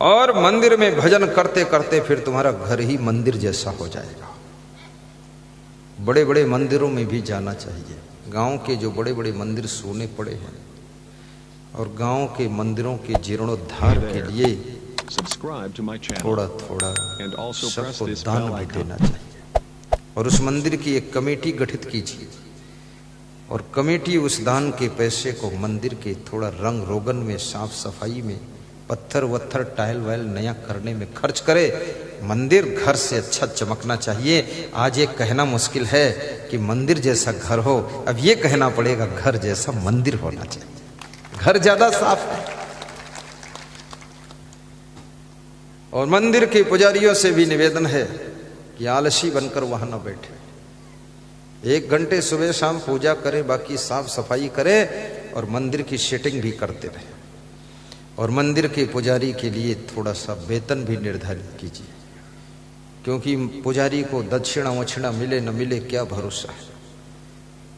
और मंदिर में भजन करते करते फिर तुम्हारा घर ही मंदिर जैसा हो जाएगा। बड़े बड़े मंदिरों में भी जाना चाहिए। गांव के जो बड़े बड़े मंदिर सोने पड़े हैं और गांव के मंदिरों के जीर्णोद्धार के लिए थोड़ा थोड़ा सबको दान भी देना चाहिए। और उस मंदिर की एक कमेटी गठित कीजिए और कमेटी उस दान के पैसे को मंदिर के थोड़ा रंग रोगन में, साफ सफाई में, पत्थर वत्थर टाइल वाइल नया करने में खर्च करे। मंदिर घर से अच्छा चमकना चाहिए। आज ये कहना मुश्किल है कि मंदिर जैसा घर हो, अब ये कहना पड़ेगा घर जैसा मंदिर होना चाहिए। घर ज्यादा साफ है। और मंदिर के पुजारियों से भी निवेदन है कि आलसी बनकर वहां न बैठे। 1 घंटे सुबह शाम पूजा करें, बाकी साफ सफाई करें और मंदिर की सेटिंग भी करते रहे। और मंदिर के पुजारी के लिए थोड़ा सा वेतन भी निर्धारित कीजिए, क्योंकि पुजारी को दक्षिणा वक्षिणा मिले न मिले क्या भरोसा है।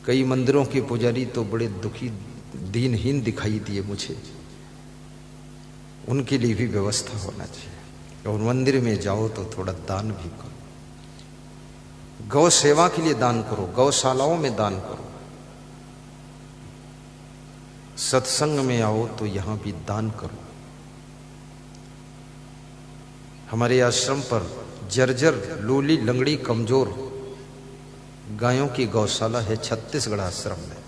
कई मंदिरों के पुजारी तो बड़े दुखी दीनहीन दिखाई दिए मुझे। उनके लिए भी व्यवस्था होना चाहिए। और मंदिर में जाओ तो थोड़ा दान भी करो। गौ सेवा के लिए दान करो, गौशालाओं में दान करो। सत्संग में आओ तो यहां भी दान करो। हमारे आश्रम पर जर्जर, लूली, लंगड़ी, कमजोर गायों की गौशाला है छत्तीसगढ़ आश्रम में।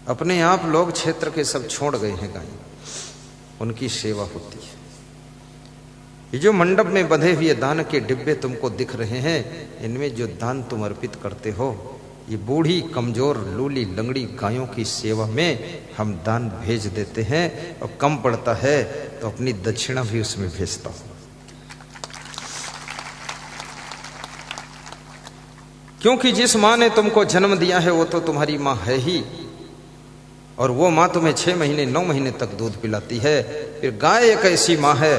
अपने आप लोग क्षेत्र के सब छोड़ गए हैं गाय, उनकी सेवा होती है। ये जो मंडप में बंधे हुए दान के डिब्बे तुमको दिख रहे हैं, इनमें जो दान तुम अर्पित करते हो, ये बूढ़ी, कमजोर, लूली, लंगड़ी गायों की सेवा में हम दान भेज देते हैं। और कम पड़ता है तो अपनी दक्षिणा भी उसमें भेजता हूं। क्योंकि जिस मां ने तुमको जन्म दिया है वो तो तुम्हारी मां है ही। और वो मां तुम्हें 6 महीने 9 महीने तक दूध पिलाती है। फिर गाय एक ऐसी मां है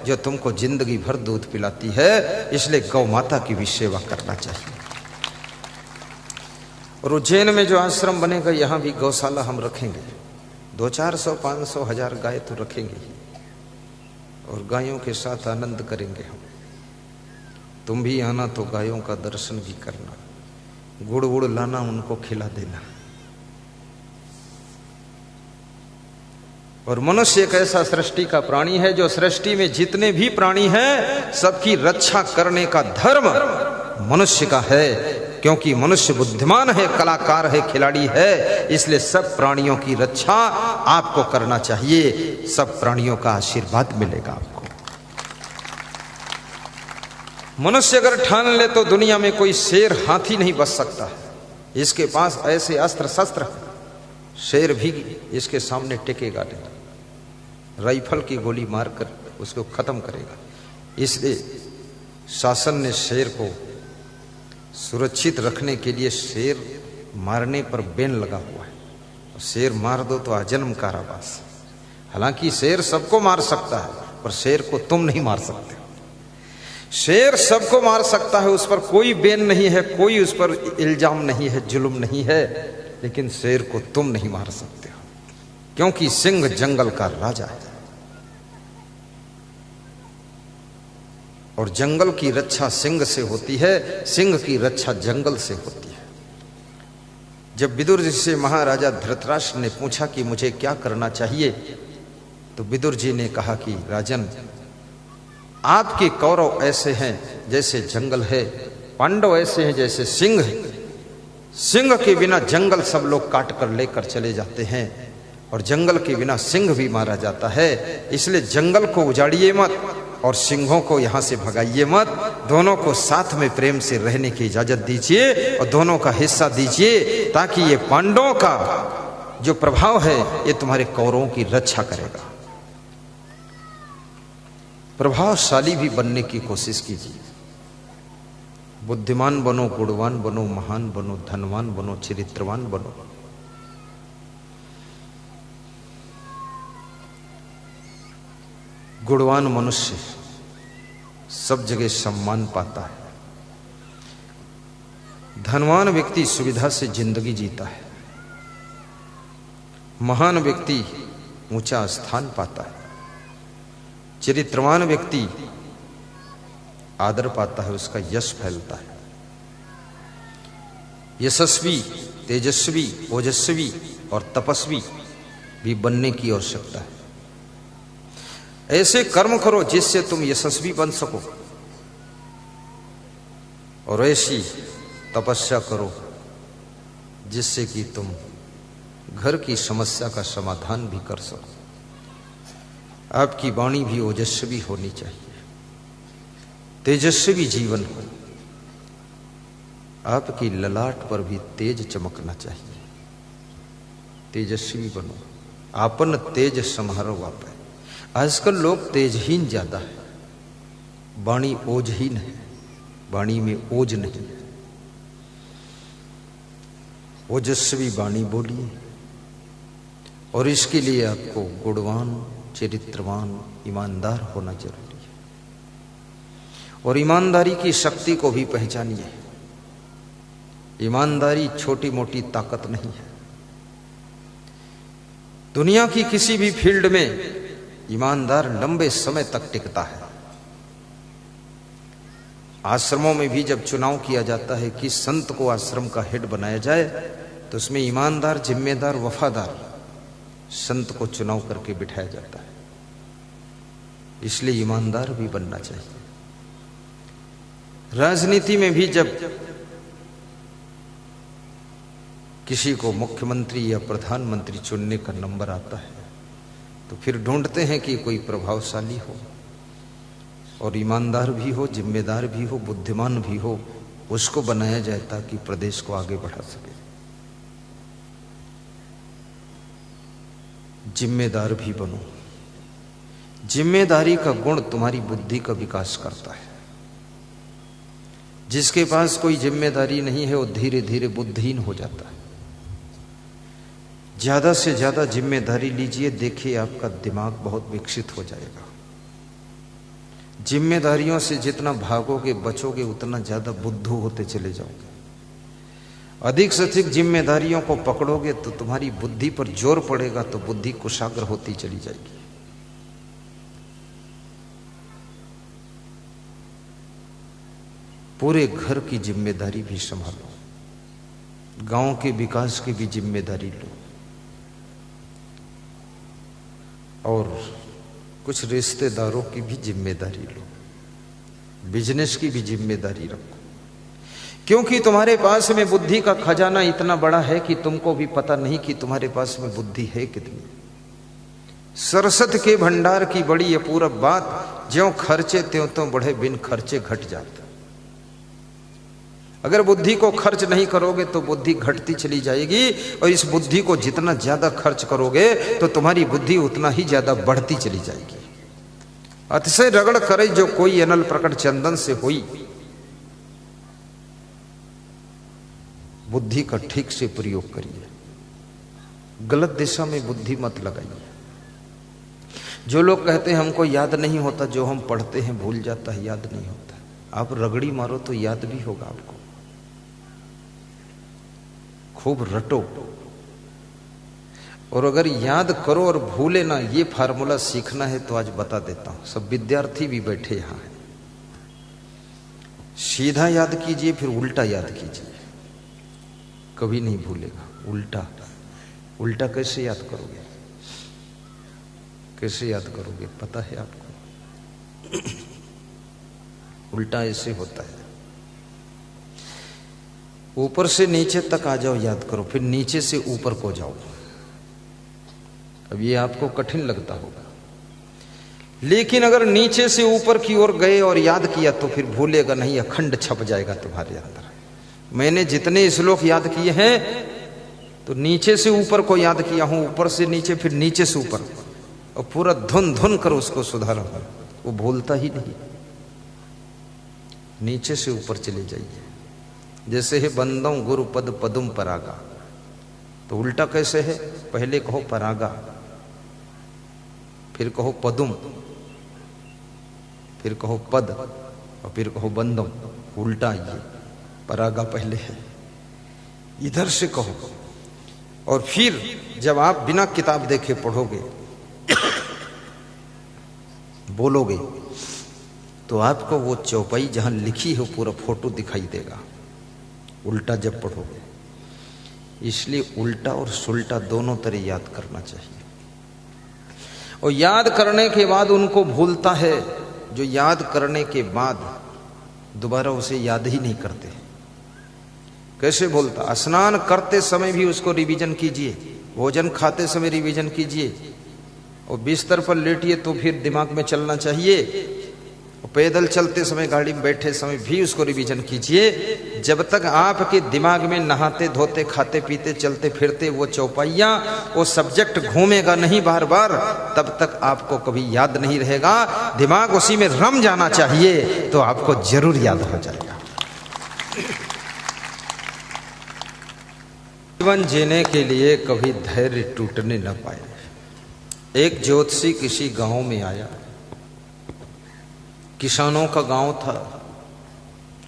जो तुमको जिंदगी भर दूध पिलाती है। इसलिए गौ माता की भी सेवा करना चाहिए। और उज्जैन में जो आश्रम बनेगा, यहां भी गौशाला हम रखेंगे। 200-400, 500, 1000 गाय तो रखेंगे ही। और गायों के साथ आनंद करेंगे हम। तुम भी आना तो गायों का दर्शन भी करना, गुड़ गुड़ लाना, उनको खिला देना। और मनुष्य एक ऐसा सृष्टि का प्राणी है जो सृष्टि में जितने भी प्राणी हैं सबकी रक्षा करने का धर्म मनुष्य का है। क्योंकि मनुष्य बुद्धिमान है, कलाकार है, खिलाड़ी है। इसलिए सब प्राणियों की रक्षा आपको करना चाहिए। सब प्राणियों का आशीर्वाद मिलेगा आपको। मनुष्य अगर ठान ले तो दुनिया में कोई शेर, हाथी नहीं बच सकता है। इसके पास ऐसे अस्त्र शस्त्र, शेर भी इसके सामने टिकेगा नहीं। राइफल की गोली मारकर उसको खत्म करेगा। इसलिए शासन ने शेर को सुरक्षित रखने के लिए शेर मारने पर बैन लगा हुआ है। शेर मार दो तो आजन्म कारावास। हालांकि शेर सबको मार सकता है, पर शेर को तुम नहीं मार सकते। शेर सबको मार सकता है, उस पर कोई बैन नहीं है, कोई उस पर इल्जाम नहीं है, जुल्म नहीं है। लेकिन शेर को तुम नहीं मार सकते हो, क्योंकि सिंह जंगल का राजा है। और जंगल की रक्षा सिंह से होती है, सिंह की रक्षा जंगल से होती है। जब विदुर जी से महाराजा धृतराष्ट्र ने पूछा कि मुझे क्या करना चाहिए, तो विदुर जी ने कहा कि राजन, आपके कौरव ऐसे हैं जैसे जंगल है, पांडव ऐसे हैं जैसे सिंह है। सिंह के बिना जंगल सब लोग काट कर लेकर चले जाते हैं, और जंगल के बिना सिंह भी मारा जाता है। इसलिए जंगल को उजाड़िए मत और सिंहों को यहां से भगाइए मत। दोनों को साथ में प्रेम से रहने की इजाजत दीजिए और दोनों का हिस्सा दीजिए, ताकि ये पांडवों का जो प्रभाव है ये तुम्हारे कौरवों की रक्षा करेगा। प्रभावशाली भी बनने की कोशिश कीजिए। बुद्धिमान बनो, गुणवान बनो, महान बनो, धनवान बनो, चरित्रवान बनो। गुणवान मनुष्य सब जगह सम्मान पाता है। धनवान व्यक्ति सुविधा से जिंदगी जीता है। महान व्यक्ति ऊंचा स्थान पाता है। चरित्रवान व्यक्ति आदर पाता है, उसका यश फैलता है। यशस्वी, तेजस्वी, ओजस्वी और तपस्वी भी बनने की आवश्यकता है। ऐसे कर्म करो जिससे तुम यशस्वी बन सको, और ऐसी तपस्या करो जिससे कि तुम घर की समस्या का समाधान भी कर सको। आपकी वाणी भी ओजस्वी होनी चाहिए, तेजस्वी जीवन हो। आपकी ललाट पर भी तेज चमकना चाहिए। तेजस्वी बनो, आपन तेज समारो वापे। आजकल लोग तेजहीन ज्यादा है, वाणी ओजहीन है, वाणी में ओज नहीं है। ओजस्वी वाणी बोलिए, और इसके लिए आपको गुणवान, चरित्रवान, ईमानदार होना जरूरी है। और ईमानदारी की शक्ति को भी पहचानिए। ईमानदारी छोटी मोटी ताकत नहीं है। दुनिया की किसी भी फील्ड में ईमानदार लंबे समय तक टिकता है। आश्रमों में भी जब चुनाव किया जाता है कि संत को आश्रम का हेड बनाया जाए, तो उसमें ईमानदार, जिम्मेदार, वफादार संत को चुनाव करके बिठाया जाता है। इसलिए ईमानदार भी बनना चाहिए। राजनीति में भी जब किसी को मुख्यमंत्री या प्रधानमंत्री चुनने का नंबर आता है, तो फिर ढूंढते हैं कि कोई प्रभावशाली हो और ईमानदार भी हो, जिम्मेदार भी हो, बुद्धिमान भी हो, उसको बनाया जाए ताकि प्रदेश को आगे बढ़ा सके। जिम्मेदार भी बनो। जिम्मेदारी का गुण तुम्हारी बुद्धि का विकास करता है। जिसके पास कोई जिम्मेदारी नहीं है वो धीरे धीरे बुद्धिहीन हो जाता है। ज्यादा से ज्यादा जिम्मेदारी लीजिए, देखिए आपका दिमाग बहुत विकसित हो जाएगा। जिम्मेदारियों से जितना भागोगे, बचोगे, उतना ज्यादा बुद्धू होते चले जाओगे। अधिक से अधिक जिम्मेदारियों को पकड़ोगे तो तुम्हारी बुद्धि पर जोर पड़ेगा, तो बुद्धि कुशाग्र होती चली जाएगी। पूरे घर की जिम्मेदारी भी संभालो, गांव के विकास की भी जिम्मेदारी लो, और कुछ रिश्तेदारों की भी जिम्मेदारी लो, बिजनेस की भी जिम्मेदारी रखो। क्योंकि तुम्हारे पास में बुद्धि का खजाना इतना बड़ा है कि तुमको भी पता नहीं कि तुम्हारे पास में बुद्धि है कितनी। सरसत के भंडार की बड़ी ये पूरा बात, ज्यों खर्चे त्यों तो बढ़े, बिन खर्चे घट जाता। अगर बुद्धि को खर्च नहीं करोगे तो बुद्धि घटती चली जाएगी, और इस बुद्धि को जितना ज्यादा खर्च करोगे तो तुम्हारी बुद्धि उतना ही ज्यादा बढ़ती चली जाएगी। अतिशय रगड़ करे जो कोई अनल प्रकट चंदन से हुई। बुद्धि का ठीक से प्रयोग करिए, गलत दिशा में बुद्धि मत लगाइए। जो लोग कहते हैं हमको याद नहीं होता, जो हम पढ़ते हैं भूल जाता है, याद नहीं होता। आप रगड़ी मारो तो याद भी होगा आपको। खूब रटो, और अगर याद करो और भूले ना, ये फार्मूला सीखना है तो आज बता देता हूं। सब विद्यार्थी भी बैठे यहां हैं। सीधा याद कीजिए, फिर उल्टा याद कीजिए, कभी नहीं भूलेगा। उल्टा उल्टा कैसे याद करोगे? कैसे याद करोगे पता है आपको? उल्टा ऐसे होता है, ऊपर से नीचे तक आ जाओ, याद करो, फिर नीचे से ऊपर को जाओ। अब ये आपको कठिन लगता होगा, लेकिन अगर नीचे से ऊपर की ओर गए और याद किया तो फिर भूलेगा नहीं, अखंड छप जाएगा तुम्हारे अंदर। मैंने जितने श्लोक याद किए हैं तो नीचे से ऊपर को याद किया हूं, ऊपर से नीचे, फिर नीचे से ऊपर, और पूरा धुन धुन कर उसको सुधारा, वो भूलता ही नहीं। नीचे से ऊपर चले जाइए। जैसे है बंदों गुरु पद पदुम परागा, तो उल्टा कैसे है? पहले कहो परागा, फिर कहो पदुम, फिर कहो पद, और फिर कहो बंदम। उल्टा ये परागा पहले है, इधर से कहो। और फिर जब आप बिना किताब देखे पढ़ोगे बोलोगे तो आपको वो चौपाई जहां लिखी है पूरा फोटो दिखाई देगा, उल्टा जब पढ़ोगे। इसलिए उल्टा और सुल्टा दोनों तरह याद करना चाहिए। और याद करने के बाद उनको भूलता है जो याद करने के बाद दोबारा उसे याद ही नहीं करते। कैसे भूलता? स्नान करते समय भी उसको रिवीजन कीजिए, भोजन खाते समय रिवीजन कीजिए, और बिस्तर पर लेटिए तो फिर दिमाग में चलना चाहिए, और पैदल चलते समय, गाड़ी में बैठे समय भी उसको रिवीजन कीजिए। जब तक आपके दिमाग में नहाते धोते खाते पीते चलते फिरते वो चौपाइयां, वो सब्जेक्ट घूमेगा नहीं बार बार, तब तक आपको कभी याद नहीं रहेगा। दिमाग उसी में रम जाना चाहिए तो आपको जरूर याद हो जाएगा। जीवन जीने के लिए कभी धैर्य टूटने न पाए। एक ज्योतिषी किसी गांव में आया, किसानों का गांव था,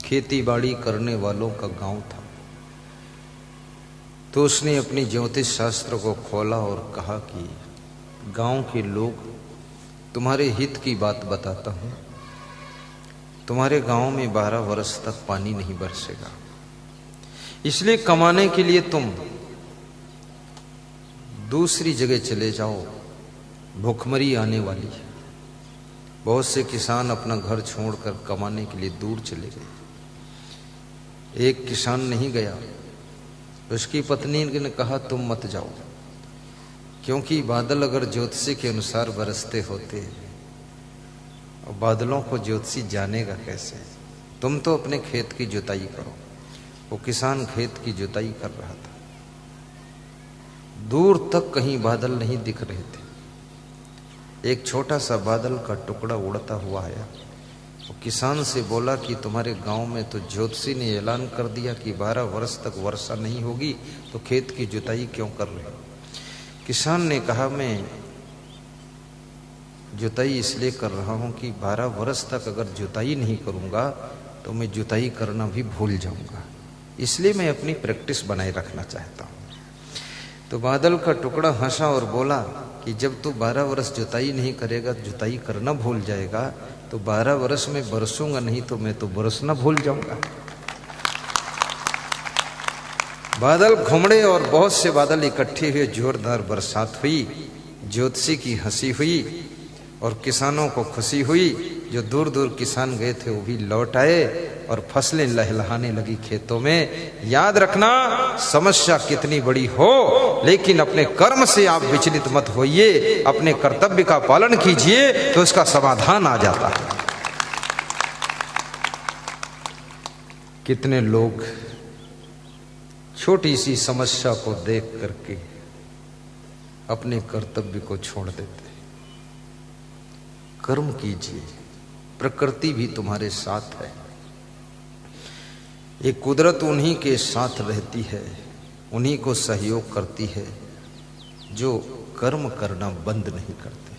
खेती बाड़ी करने वालों का गांव था। तो उसने अपनी ज्योतिष शास्त्र को खोला और कहा कि गांव के लोग, तुम्हारे हित की बात बताता हूं, तुम्हारे गांव में 12 वर्ष तक पानी नहीं बरसेगा, इसलिए कमाने के लिए तुम दूसरी जगह चले जाओ, भूखमरी आने वाली है। बहुत से किसान अपना घर छोड़कर कमाने के लिए दूर चले गए। एक किसान नहीं गया, उसकी पत्नी ने कहा तुम मत जाओ, क्योंकि बादल अगर ज्योतिषी के अनुसार बरसते होते और बादलों को ज्योतिषी जानेगा कैसे, तुम तो अपने खेत की जुताई करो। वो किसान खेत की जुताई कर रहा था, दूर तक कहीं बादल नहीं दिख रहे थे। एक छोटा सा बादल का टुकड़ा उड़ता हुआ आया। वो किसान से बोला कि तुम्हारे गांव में तो ज्योतिषी ने ऐलान कर दिया कि 12 वर्ष तक वर्षा नहीं होगी, तो खेत की जुताई क्यों कर रहे हो? किसान ने कहा मैं जुताई इसलिए कर रहा हूं कि 12 वर्ष तक अगर जुताई नहीं करूंगा तो मैं जुताई करना भी भूल जाऊंगा, इसलिए मैं अपनी प्रैक्टिस बनाए रखना चाहता हूं। तो बादल का टुकड़ा हंसा और बोला कि जब तू 12 वर्ष जुताई नहीं करेगा, जुताई करना भूल जाएगा, तो 12 वर्ष में बरसूंगा नहीं तो मैं तो बरसना भूल जाऊंगा। बादल घुमड़े और बहुत से बादल इकट्ठे हुए, जोरदार बरसात हुई, ज्योतिषी की हंसी हुई और किसानों को खुशी हुई। जो दूर दूर किसान गए थे वो भी लौट आए और फसलें लहलहाने लगी खेतों में। याद रखना, समस्या कितनी बड़ी हो लेकिन अपने कर्म से आप विचलित मत होइए, अपने कर्तव्य का पालन कीजिए तो उसका समाधान आ जाता है। कितने लोग छोटी सी समस्या को देख करके अपने कर्तव्य को छोड़ देते। कर्म कीजिए, प्रकृति भी तुम्हारे साथ है। ये कुदरत उन्हीं के साथ रहती है, उन्हीं को सहयोग करती है जो कर्म करना बंद नहीं करते।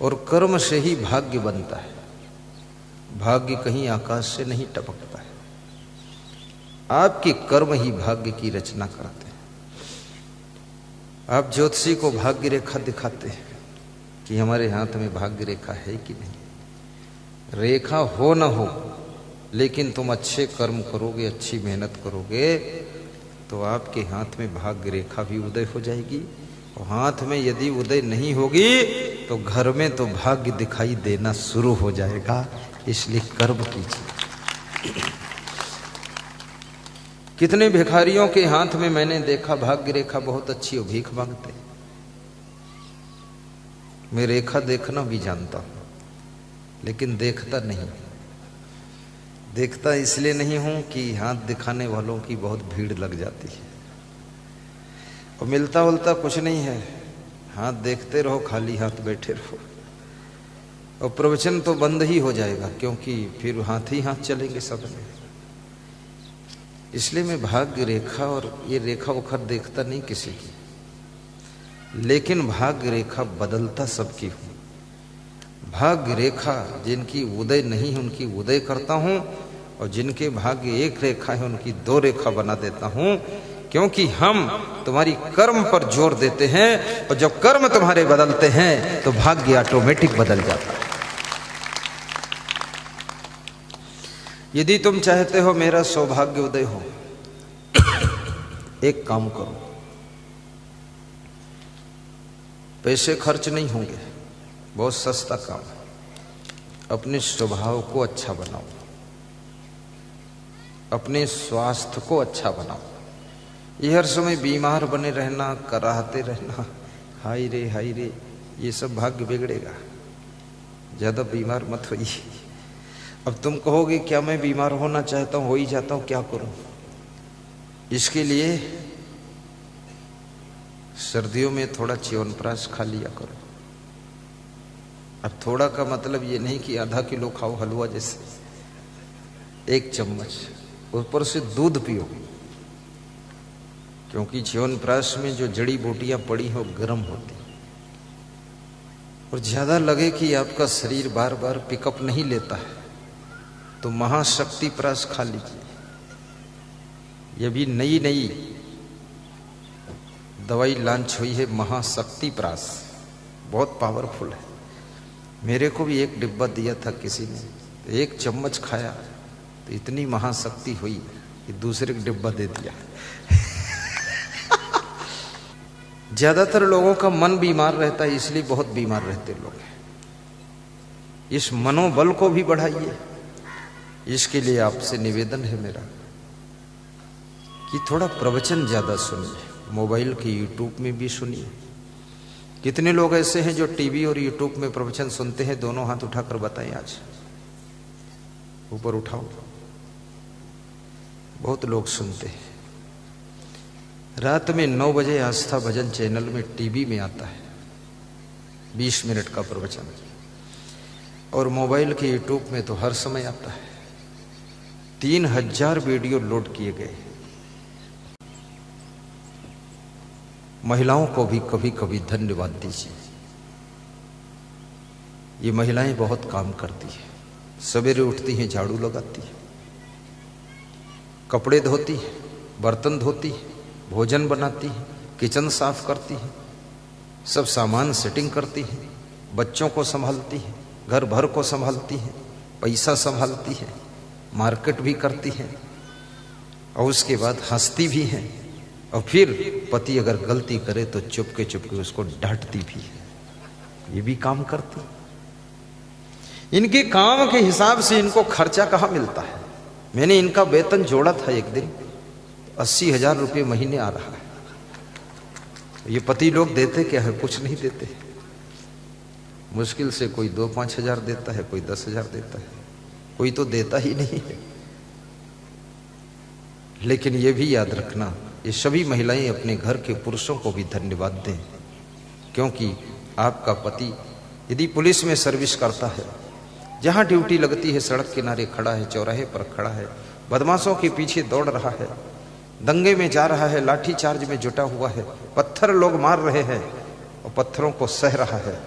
और कर्म से ही भाग्य बनता है, भाग्य कहीं आकाश से नहीं टपकता है। आपके कर्म ही भाग्य की रचना करते हैं। आप ज्योतिषी को भाग्य रेखा दिखाते हैं कि हमारे हाथ में भाग्य रेखा है कि नहीं। रेखा हो ना हो, लेकिन तुम अच्छे कर्म करोगे, अच्छी मेहनत करोगे तो आपके हाथ में भाग्य रेखा भी उदय हो जाएगी। और हाथ में यदि उदय नहीं होगी तो घर में तो भाग्य दिखाई देना शुरू हो जाएगा। इसलिए कर्म कीजिए। कितने भिखारियों के हाथ में मैंने देखा भाग्य रेखा बहुत अच्छी हो, भीख मांगते। मैं रेखा देखना भी जानता हूं लेकिन देखता नहीं। देखता इसलिए नहीं हूं कि हाथ दिखाने वालों की बहुत भीड़ लग जाती है और मिलता उलता कुछ नहीं है। हाथ देखते रहो, खाली हाथ बैठे रहो और प्रवचन तो बंद ही हो जाएगा, क्योंकि फिर हाथ ही हाथ चलेंगे सब में। इसलिए मैं भाग्य रेखा और ये रेखा उखर देखता नहीं किसी की, लेकिन भाग्य रेखा बदलता सबकी हूं। भाग्य रेखा जिनकी उदय नहीं है उनकी उदय करता हूं, और जिनके भाग्य एक रेखा है उनकी 2 रेखा बना देता हूं। क्योंकि हम तुम्हारी कर्म पर जोर देते हैं, और जब कर्म तुम्हारे बदलते हैं तो भाग्य ऑटोमेटिक बदल जाता है। यदि तुम चाहते हो मेरा सौभाग्य उदय हो, एक काम करो, पैसे खर्च नहीं होंगे, बहुत सस्ता काम है। अपने स्वभाव को अच्छा बनाओ, अपने स्वास्थ्य को अच्छा बनाओ। ये हर समय बीमार बने रहना, कराहते रहना, हाय रे, ये सब भाग्य बिगड़ेगा। ज्यादा बीमार मत होइए। अब तुम कहोगे क्या मैं बीमार होना चाहता हूं, हो ही जाता हूं, क्या करूं? इसके लिए सर्दियों में थोड़ा च्यवनप्राश खा लिया करो। अब थोड़ा का मतलब ये नहीं कि आधा किलो खाओ हलवा जैसे, 1 चम्मच, ऊपर से दूध पियो, क्योंकि च्यवनप्राश में जो जड़ी बूटियां पड़ी हो गर्म होती। और ज्यादा लगे कि आपका शरीर बार बार पिकअप नहीं लेता है तो महाशक्ति प्राश खा लीजिए। यह भी नई दवाई लॉन्च हुई है, महाशक्ति प्राश, बहुत पावरफुल है। मेरे को भी 1 डिब्बा दिया था किसी ने, 1 चम्मच खाया तो इतनी महाशक्ति हुई कि दूसरे को डिब्बा दे दिया। ज्यादातर लोगों का मन बीमार रहता है, इसलिए बहुत बीमार रहते लोग हैं। इस मनोबल को भी बढ़ाइए। इसके लिए आपसे निवेदन है मेरा कि थोड़ा प्रवचन ज्यादा सुनिए, मोबाइल के यूट्यूब में भी सुनिए। कितने लोग ऐसे हैं जो टीवी और यूट्यूब में प्रवचन सुनते हैं? दोनों हाथ उठाकर बताएं, आज ऊपर उठाओ। बहुत लोग सुनते हैं। रात में 9 बजे आस्था भजन चैनल में टीवी में आता है 20 मिनट का प्रवचन, और मोबाइल के यूट्यूब में तो हर समय आता है। 3000 वीडियो लोड किए गए। महिलाओं को भी कभी कभी धन्यवाद दीजिए। ये महिलाएं बहुत काम करती है। सवेरे उठती हैं, झाड़ू लगाती है, कपड़े धोती है, बर्तन धोती है, भोजन बनाती है, किचन साफ करती है, सब सामान सेटिंग करती है, बच्चों को संभालती है, घर भर को संभालती है, पैसा संभालती है, मार्केट भी करती है, और उसके बाद हंसती भी है। और फिर पति अगर गलती करे तो चुपके चुपके उसको डांटती भी है। ये भी काम करती। इनके काम के हिसाब से इनको खर्चा कहाँ मिलता है? मैंने इनका वेतन जोड़ा था एक दिन, 80,000 रुपये महीने आ रहा है। ये पति लोग देते क्या है? कुछ नहीं देते। मुश्किल से कोई 2-5 हजार देता है, कोई 10,000 देता है, कोई तो देता ही नहीं है। लेकिन ये भी याद रखना, ये सभी महिलाएं अपने घर के पुरुषों को भी धन्यवाद दें, क्योंकि आपका पति यदि पुलिस में सर्विस करता है, जहां ड्यूटी लगती है सड़क किनारे खड़ा है, चौराहे पर खड़ा है, बदमाशों के पीछे दौड़ रहा है, दंगे में जा रहा है, लाठी चार्ज में जुटा हुआ है, पत्थर लोग मार रहे हैं और पत्थरों को सह रहा है,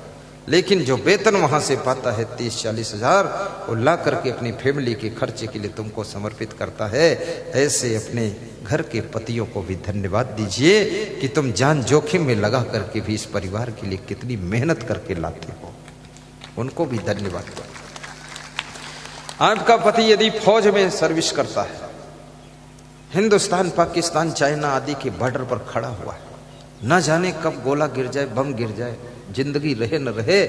लेकिन जो वेतन वहां से पाता है 30-40 हजार, वो ला करके अपनी फैमिली के खर्चे के लिए तुमको समर्पित करता है। ऐसे अपने घर के पतियों को भी धन्यवाद दीजिए कि तुम जान जोखिम में लगा करके भी इस परिवार के लिए कितनी मेहनत करके लाते हो। उनको भी धन्यवाद दो। आपका पति यदि फौज में सर्विस करता है, हिंदुस्तान, पाकिस्तान, चाइना आदि के बॉर्डर पर खड़ा हुआ है, न जाने कब गोला गिर जाए, बम गिर जाए, जिंदगी रहे न रहे,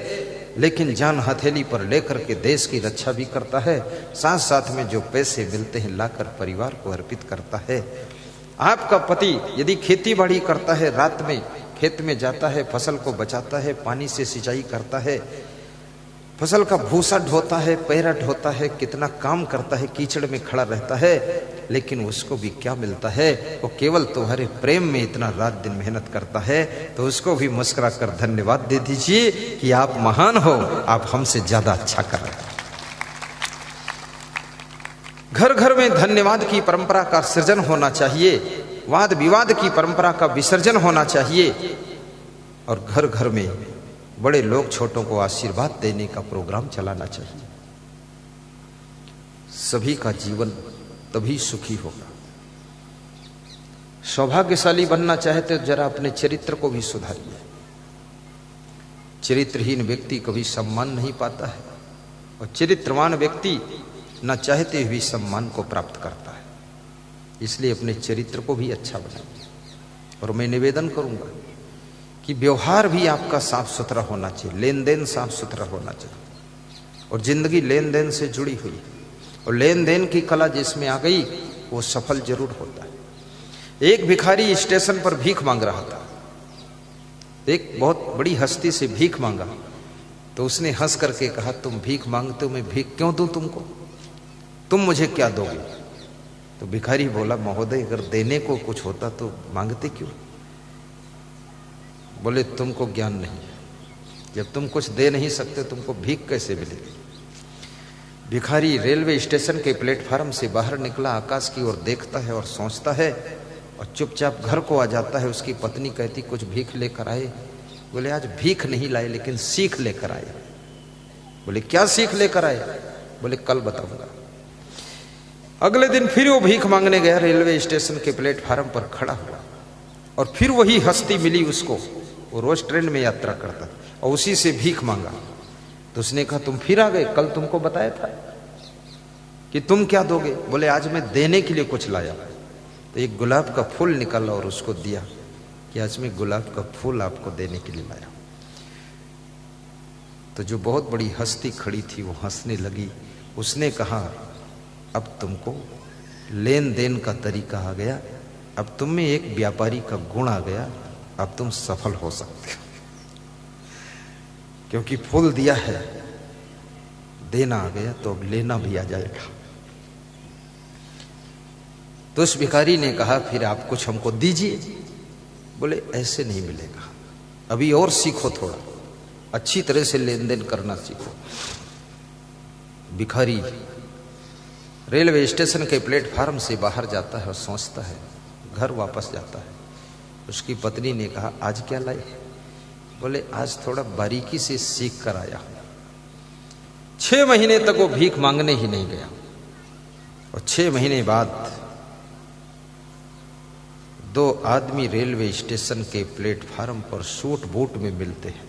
लेकिन जान हथेली पर लेकर के देश की रक्षा भी करता है। साथ साथ में जो पैसे मिलते हैं लाकर परिवार को अर्पित करता है। आपका पति यदि खेती बाड़ी करता है, रात में खेत में जाता है, फसल को बचाता है, पानी से सिंचाई करता है, फसल का भूसा ढोता है, पैरा ढोता है, कितना काम करता है, कीचड़ में खड़ा रहता है, लेकिन उसको भी क्या मिलता है? वो केवल तुम्हारे प्रेम में इतना रात दिन मेहनत करता है। तो उसको भी मुस्कुरा कर धन्यवाद दे दीजिए कि आप महान हो, आप हमसे ज्यादा अच्छा कर रहे हैं। घर घर में धन्यवाद की परंपरा का सृजन होना चाहिए, वाद विवाद की परंपरा का विसर्जन होना चाहिए, और घर घर में बड़े लोग छोटों को आशीर्वाद देने का प्रोग्राम चलाना चाहिए। सभी का जीवन तभी सुखी होगा। सौभाग्यशाली बनना चाहते हो जरा अपने चरित्र को भी सुधारिए। चरित्रहीन व्यक्ति कभी सम्मान नहीं पाता है और चरित्रवान व्यक्ति न चाहते हुए सम्मान को प्राप्त करता है। इसलिए अपने चरित्र को भी अच्छा बनाइए। और मैं निवेदन करूंगा कि व्यवहार भी आपका साफ सुथरा होना चाहिए, लेन देन साफ सुथरा होना चाहिए। और जिंदगी लेन देन से जुड़ी हुई है और लेन देन की कला जिसमें आ गई वो सफल जरूर होता है। एक भिखारी स्टेशन पर भीख मांग रहा था, एक बहुत बड़ी हस्ती से भीख मांगा तो उसने हंस करके कहा, तुम भीख मांगते हो, मैं भीख क्यों दूं तुमको, तुम मुझे क्या दोगे? तो भिखारी बोला, महोदय अगर देने को कुछ होता तो मांगते क्यों? बोले, तुमको ज्ञान नहीं है, जब तुम कुछ दे नहीं सकते तुमको भीख कैसे मिलेगी? भिखारी रेलवे स्टेशन के प्लेटफार्म से बाहर निकला, आकाश की ओर देखता है और सोचता है और चुपचाप घर को आ जाता है। उसकी पत्नी कहती, कुछ भीख लेकर आए? बोले, आज भीख नहीं लाए लेकिन सीख लेकर आए। बोले, क्या सीख लेकर आए? बोले, कल बताऊंगा। अगले दिन फिर वो भीख मांगने गया, रेलवे स्टेशन के प्लेटफार्म पर खड़ा हुआ और फिर वही हस्ती मिली उसको। वो रोज ट्रेन में यात्रा करता और उसी से भीख मांगा। तो उसने कहा, तुम फिर आ गए, कल तुमको बताया था कि तुम क्या दोगे? बोले, आज मैं देने के लिए कुछ लाया। तो एक गुलाब का फूल निकाला और उसको दिया कि आज मैं गुलाब का फूल आपको देने के लिए लाया। तो जो बहुत बड़ी हस्ती खड़ी थी वो हंसने लगी। उसने कहा, अब तुमको लेन देन का तरीका आ गया, अब तुम में एक व्यापारी का गुण आ गया, अब तुम सफल हो सकते हो, क्योंकि फूल दिया है, देना आ गया तो अब लेना भी आ जाएगा। तो उस भिखारी ने कहा, फिर आप कुछ हमको दीजिए। बोले, ऐसे नहीं मिलेगा, अभी और सीखो, थोड़ा अच्छी तरह से लेन देन करना सीखो। भिखारी रेलवे स्टेशन के प्लेटफार्म से बाहर जाता है और सोचता है, घर वापस जाता है। उसकी पत्नी ने कहा, आज क्या लाए? बोले, आज थोड़ा बारीकी से सीख कर आया हूं। 6 महीने तक वो भीख मांगने ही नहीं गया और 6 महीने बाद 2 आदमी रेलवे स्टेशन के प्लेटफार्म पर सूट बूट में मिलते हैं,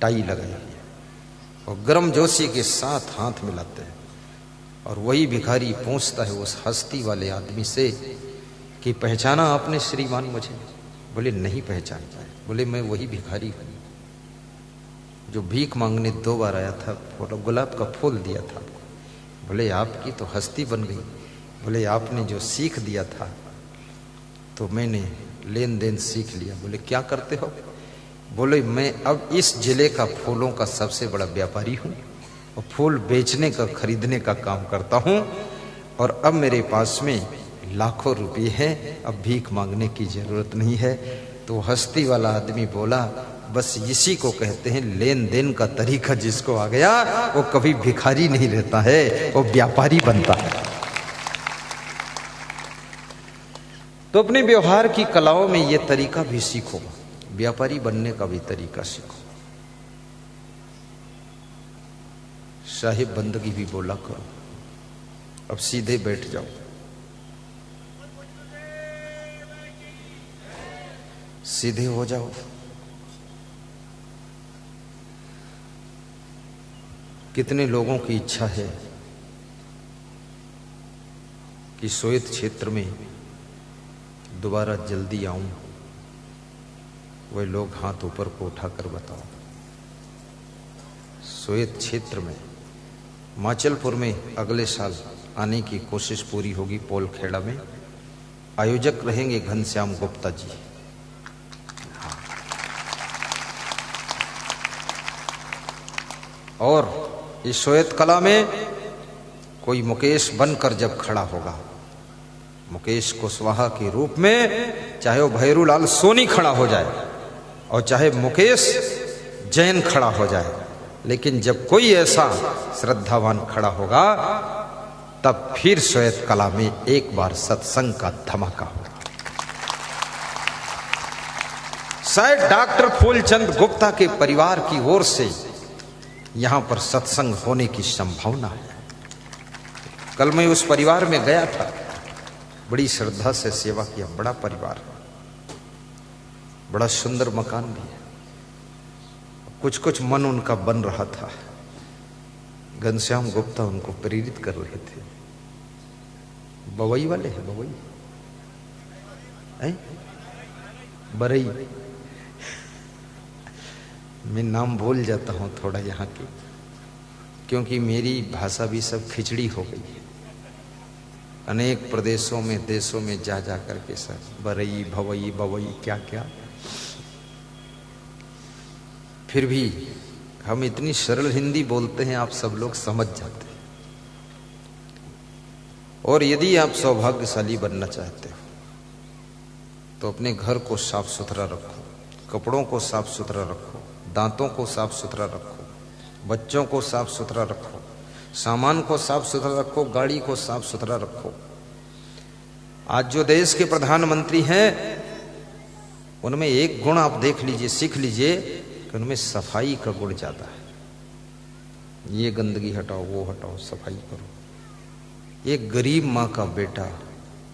टाई लगाई हुई और गर्मजोशी के साथ हाथ मिलाते हैं। और वही भिखारी पूछता है उस हस्ती वाले आदमी से कि पहचाना आपने श्रीमान मुझे? बोले, नहीं पहचान पाए। बोले, मैं वही भिखारी हूं जो भीख मांगने 2 बार आया था, फोटो गुलाब का फूल दिया था। बोले, आपकी तो हस्ती बन गई। बोले, आपने जो सीख दिया था तो मैंने लेन देन सीख लिया। बोले, क्या करते हो? बोले, मैं अब इस जिले का फूलों का सबसे बड़ा व्यापारी हूं और फूल बेचने का खरीदने का काम करता हूं और अब मेरे पास में लाखों रुपए हैं, अब भीख मांगने की जरूरत नहीं है। तो हस्ती वाला आदमी बोला, बस इसी को कहते हैं लेन देन का तरीका जिसको आ गया वो कभी भिखारी नहीं रहता है, वो व्यापारी बनता है। तो अपने व्यवहार की कलाओं में ये तरीका भी सीखो, व्यापारी बनने का भी तरीका सीखो। साहिब बंदगी भी बोला करो, अब सीधे बैठ जाओ। सीधे हो जाओ। कितने लोगों की इच्छा है कि सोयत क्षेत्र में दोबारा जल्दी आऊं, वे लोग हाथ ऊपर को उठाकर बताओ। सोयत क्षेत्र में माचलपुर में अगले साल आने की कोशिश पूरी होगी। पोलखेड़ा में आयोजक रहेंगे घनश्याम गुप्ता जी। और इस सोयत कला में कोई मुकेश बनकर जब खड़ा होगा, मुकेश कुशवाहा के रूप में, चाहे वो भैरूलाल सोनी खड़ा हो जाए और चाहे मुकेश जैन खड़ा हो जाए, लेकिन जब कोई ऐसा श्रद्धावान खड़ा होगा तब फिर सोयत कला में एक बार सत्संग का धमाका होगा। शायद डॉक्टर फूलचंद गुप्ता के परिवार की ओर से यहां पर सत्संग होने की संभावना है। कल मैं उस परिवार में गया था बड़ी श्रद्धा से सेवा किया, बड़ा परिवार, बड़ा सुंदर मकान भी है। कुछ कुछ मन उनका बन रहा था। घनश्याम गुप्ता उनको प्रेरित कर रहे थे। बवई वाले हैं, बवई बरई, मैं नाम भूल जाता हूं थोड़ा यहाँ के, क्योंकि मेरी भाषा भी सब खिचड़ी हो गई है। अनेक प्रदेशों में, देशों में जा जा करके सर बरई, भवई, बवई, क्या क्या। फिर भी हम इतनी सरल हिंदी बोलते हैं, आप सब लोग समझ जाते हैं। और यदि आप सौभाग्यशाली बनना चाहते हो तो अपने घर को साफ सुथरा रखो, कपड़ों को साफ सुथरा रखो, दांतों को साफ सुथरा रखो, बच्चों को साफ सुथरा रखो, सामान को साफ सुथरा रखो, गाड़ी को साफ सुथरा रखो। आज जो देश के प्रधानमंत्री हैं उनमें एक गुण आप देख लीजिए, सीख लीजिए कि उनमें सफाई का गुण ज्यादा है। ये गंदगी हटाओ, वो हटाओ, सफाई करो। एक गरीब मां का बेटा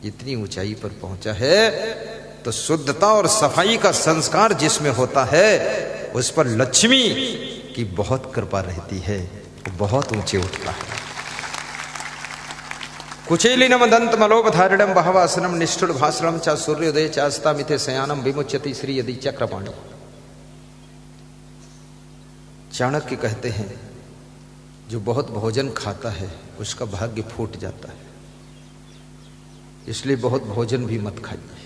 इतनी ऊंचाई पर पहुंचा है तो शुद्धता और सफाई का संस्कार जिसमें होता है उस पर लक्ष्मी की बहुत कृपा रहती है, वो बहुत ऊंचे उठता है। कुचेलिनम दंतमलोपधारिणम बहवासनम निष्ठुर भाषणम चा सूर्योदय चास्ता मिथे शयानम विमुच्यति श्री यदि चक्रपाणि। चाणक्य कहते हैं जो बहुत भोजन खाता है उसका भाग्य फूट जाता है, इसलिए बहुत भोजन भी मत खाइए।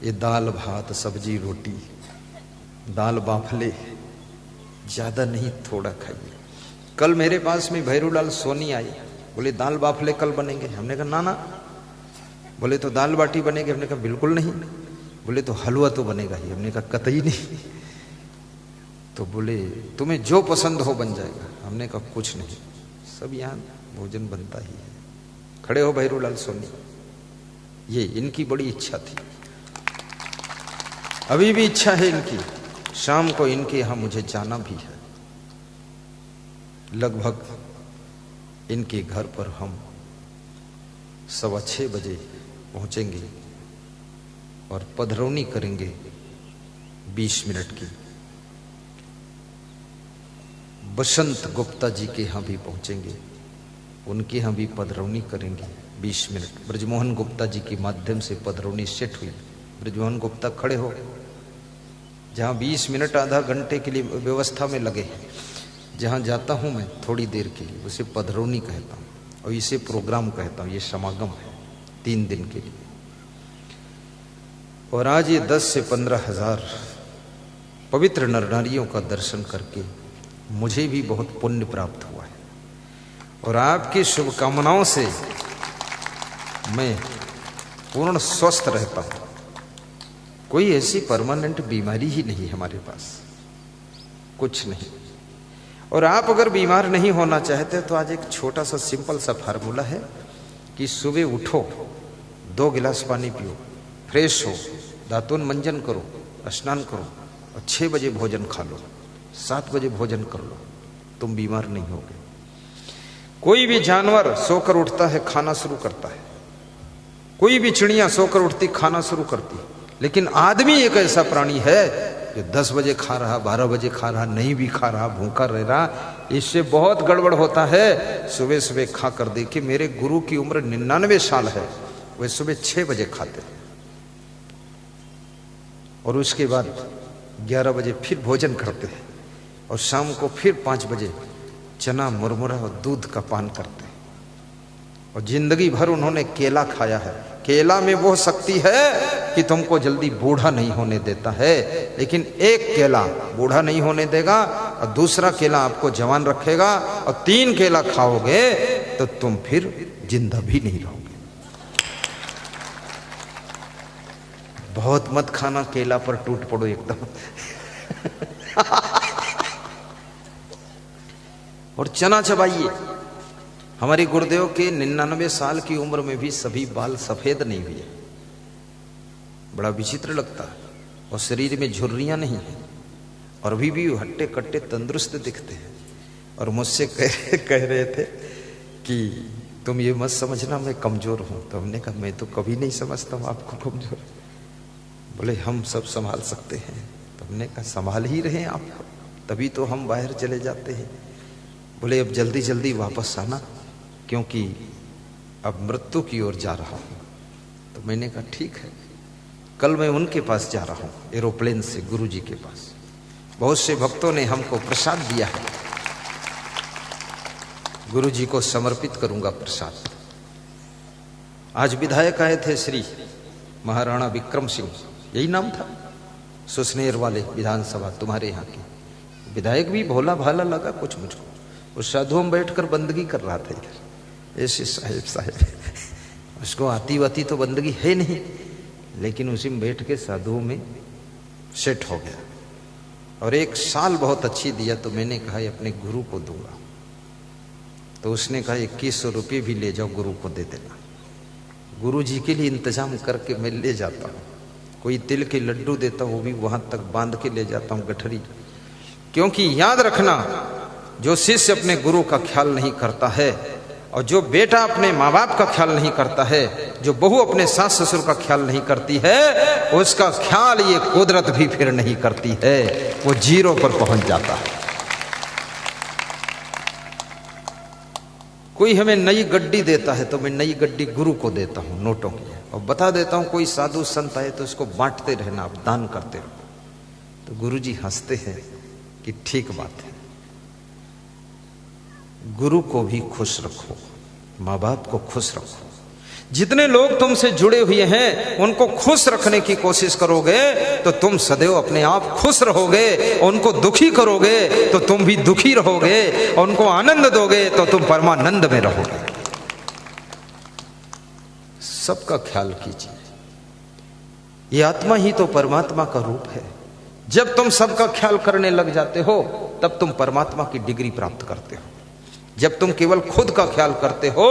ये दाल भात सब्जी रोटी, दाल बाफले ज्यादा नहीं, थोड़ा खाइए। कल मेरे पास में भैरूलाल सोनी आई, बोले दाल बाफले कल बनेंगे। हमने कहा ना ना। बोले तो दाल बाटी बनेगी। हमने कहा बिल्कुल नहीं। बोले तो हलवा तो बनेगा ही। हमने कहा कतई नहीं। तो बोले तुम्हें जो पसंद हो बन जाएगा। हमने कहा कुछ नहीं, सब यहाँ भोजन बनता ही है। खड़े हो भैरूलाल सोनी। ये इनकी बड़ी इच्छा थी, अभी भी इच्छा है इनकी। शाम को इनके यहां मुझे जाना भी है। लगभग इनके घर पर हम 6:15 बजे पहुंचेंगे और पधरौनी करेंगे 20 मिनट की। बसंत गुप्ता जी के यहां भी पहुंचेंगे, उनके यहां भी पधरौनी करेंगे 20 मिनट। ब्रजमोहन गुप्ता जी के माध्यम से पधरौनी सेट हुई। ब्रजमोहन गुप्ता खड़े हो, जहां 20 मिनट आधा घंटे के लिए व्यवस्था में लगे हैं, जहां जाता हूं मैं थोड़ी देर के लिए, उसे पधरौनी कहता हूं और इसे प्रोग्राम कहता हूं। ये समागम है 3 दिन के लिए। और आज ये 10 से 15 हजार पवित्र नर नारियों का दर्शन करके मुझे भी बहुत पुण्य प्राप्त हुआ है। और आपकी शुभकामनाओं से मैं पूर्ण स्वस्थ रहता हूं। कोई ऐसी परमानेंट बीमारी ही नहीं हमारे पास, कुछ नहीं। और आप अगर बीमार नहीं होना चाहते तो आज एक छोटा सा सिंपल सा फार्मूला है कि सुबह उठो, 2 गिलास पानी पियो, फ्रेश हो, दातुन मंजन करो, स्नान करो और 6 बजे भोजन खा लो, 7 बजे भोजन कर लो, तुम बीमार नहीं होगे। कोई भी जानवर सोकर उठता है, खाना शुरू करता है। कोई भी चिड़िया सोकर उठती, खाना शुरू करती। लेकिन आदमी एक ऐसा प्राणी है जो 10 बजे खा रहा, 12 बजे खा रहा, नहीं भी खा रहा, भूखा रह रहा। इससे बहुत गड़बड़ होता है। सुबह सुबह खा कर देखिए, मेरे गुरु की उम्र 99 साल है, वे सुबह 6 बजे खाते हैं और उसके बाद 11 बजे फिर भोजन करते हैं और शाम को फिर 5 बजे चना, मुरमुरा और दूध का पान करते हैं। और जिंदगी भर उन्होंने केला खाया है। केला में वो शक्ति है कि तुमको जल्दी बूढ़ा नहीं होने देता है, लेकिन एक केला बूढ़ा नहीं होने देगा और दूसरा केला आपको जवान रखेगा, और 3 केला खाओगे तो तुम फिर जिंदा भी नहीं रहोगे। बहुत मत खाना, केला पर टूट पड़ो एकदम। और चना चबाइए। हमारे गुरुदेव के 99 साल की उम्र में भी सभी बाल सफेद नहीं हुए, बड़ा विचित्र लगता है। और शरीर में झुर्रियां नहीं है और अभी भी हट्टे कट्टे तंदुरुस्त दिखते हैं। और मुझसे कह रहे थे कि तुम ये मत समझना मैं कमजोर हूं। तो हमने कहा मैं तो कभी नहीं समझता हूं आपको कमजोर। बोले हम सब संभाल सकते हैं। तो हमने कहा संभाल ही रहे हैं आप, तभी तो हम बाहर चले जाते हैं। बोले अब जल्दी जल्दी वापस आना, क्योंकि अब मृत्यु की ओर जा रहा हूं। तो मैंने कहा ठीक है, कल मैं उनके पास जा रहा हूं एरोप्लेन से, गुरु जी के पास। बहुत से भक्तों ने हमको प्रसाद दिया है, गुरु जी को समर्पित करूंगा प्रसाद। आज विधायक आए थे श्री महाराणा विक्रम सिंह, यही नाम था, सुसनेर वाले विधानसभा तुम्हारे यहाँ के विधायक। भी भोला भाला लगा कुछ मुझको। उस साधुओं में बैठकर बंदगी कर रहा था इधर, ऐसे साहेब उसको आती वाती तो बंदगी है नहीं, लेकिन उसी में बैठ के साधुओं में सेट हो गया। और एक साल बहुत अच्छी दिया। तो मैंने कहा अपने गुरु को दूंगा। तो उसने कहा 2100 रुपये भी ले जाओ, गुरु को दे देना। गुरु जी के लिए इंतजाम करके मैं ले जाता हूँ। कोई तिल के लड्डू देता हूँ, वो भी वहां तक बांध के ले जाता हूँ गठरी। क्योंकि याद रखना, जो शिष्य अपने गुरु का ख्याल नहीं करता है, और जो बेटा अपने माँ बाप का ख्याल नहीं करता है, जो बहू अपने सास ससुर का ख्याल नहीं करती है, उसका ख्याल ये कुदरत भी फिर नहीं करती है, वो जीरो पर पहुंच जाता है। कोई हमें नई गड्डी देता है तो मैं नई गड्डी गुरु को देता हूं नोटों की, और बता देता हूं कोई साधु संत आए तो उसको बांटते रहना, आप दान करते रहो। तो गुरु जी हंसते हैं कि ठीक बात है, गुरु को भी खुश रखो, माँ बाप को खुश रखो। जितने लोग तुमसे जुड़े हुए हैं उनको खुश रखने की कोशिश करोगे तो तुम सदैव अपने आप खुश रहोगे। उनको दुखी करोगे तो तुम भी दुखी रहोगे, और उनको आनंद दोगे तो तुम परमानंद में रहोगे। सबका ख्याल कीजिए, ये आत्मा ही तो परमात्मा का रूप है। जब तुम सबका ख्याल करने लग जाते हो तब तुम परमात्मा की डिग्री प्राप्त करते हो। जब तुम केवल खुद का ख्याल करते हो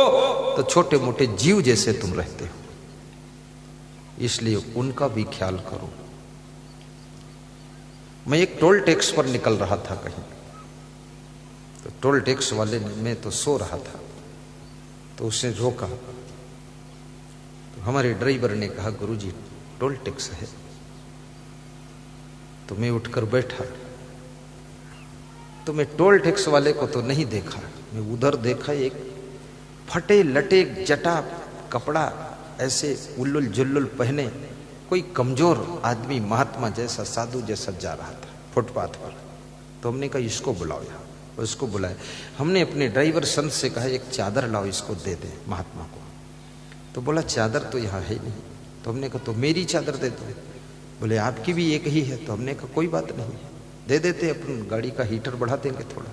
तो छोटे मोटे जीव जैसे तुम रहते हो। इसलिए उनका भी ख्याल करो। मैं एक टोल टैक्स पर निकल रहा था कहीं, तो टोल टैक्स वाले ने, मैं तो सो रहा था, तो उसने रोका। तो हमारे ड्राइवर ने कहा गुरुजी टोल टैक्स है। तो मैं उठकर बैठा। तो मैं टोल टैक्स वाले को तो नहीं देखा, मैं उधर देखा एक फटे लटे जटा कपड़ा ऐसे उल्लुल जुल्लुल पहने कोई कमजोर आदमी महात्मा जैसा साधु जैसा जा रहा था फुटपाथ पर। तो हमने कहा इसको बुलाओ यहाँ, उसको बुलाया। हमने अपने ड्राइवर संत से कहा एक चादर लाओ, इसको दे दे महात्मा को। तो बोला चादर तो यहाँ है नहीं। तो हमने कहा तो मेरी चादर दे दो। बोले आपकी भी एक ही है। तो हमने कहा कोई बात नहीं, दे देते, अपन गाड़ी का हीटर बढ़ा देंगे, थोड़ा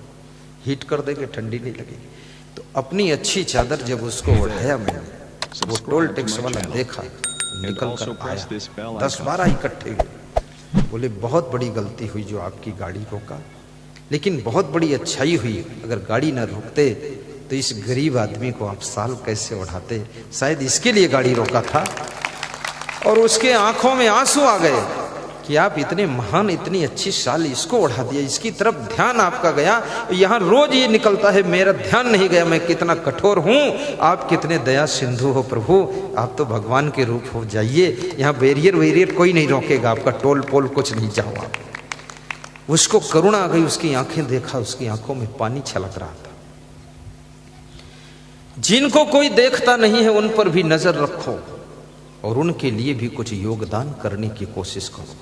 हीट कर देंगे, ठंडी नहीं लगेगी। तो अपनी अच्छी चादर जब उसको उठाया मैंने, वो टोल टैक्स वाला देखा, निकल कर आया, 10-12 इकट्ठे हुए। बोले बहुत बड़ी गलती हुई जो आपकी गाड़ी रोका, लेकिन बहुत बड़ी अच्छाई हुई। अगर गाड़ी ना रोकते तो इस गरीब आदमी को आप साल कैसे उठाते, शायद इसके लिए गाड़ी रोका था। और उसके आंखों में आंसू आ गए कि आप इतने महान, इतनी अच्छी साल इसको उड़ा दिया, इसकी तरफ ध्यान आपका गया। यहाँ रोज ये निकलता है मेरा ध्यान नहीं गया, मैं कितना कठोर हूँ, आप कितने दया सिंधु हो प्रभु, आप तो भगवान के रूप हो जाइए। यहाँ बैरियर वैरियर कोई नहीं रोकेगा आपका, टोल पोल कुछ नहीं, जाओ आप। उसको करुणा आ गई, उसकी आंखें देखा, उसकी आंखों में पानी छलक रहा था। जिनको कोई देखता नहीं है उन पर भी नजर रखो और उनके लिए भी कुछ योगदान करने की कोशिश करो।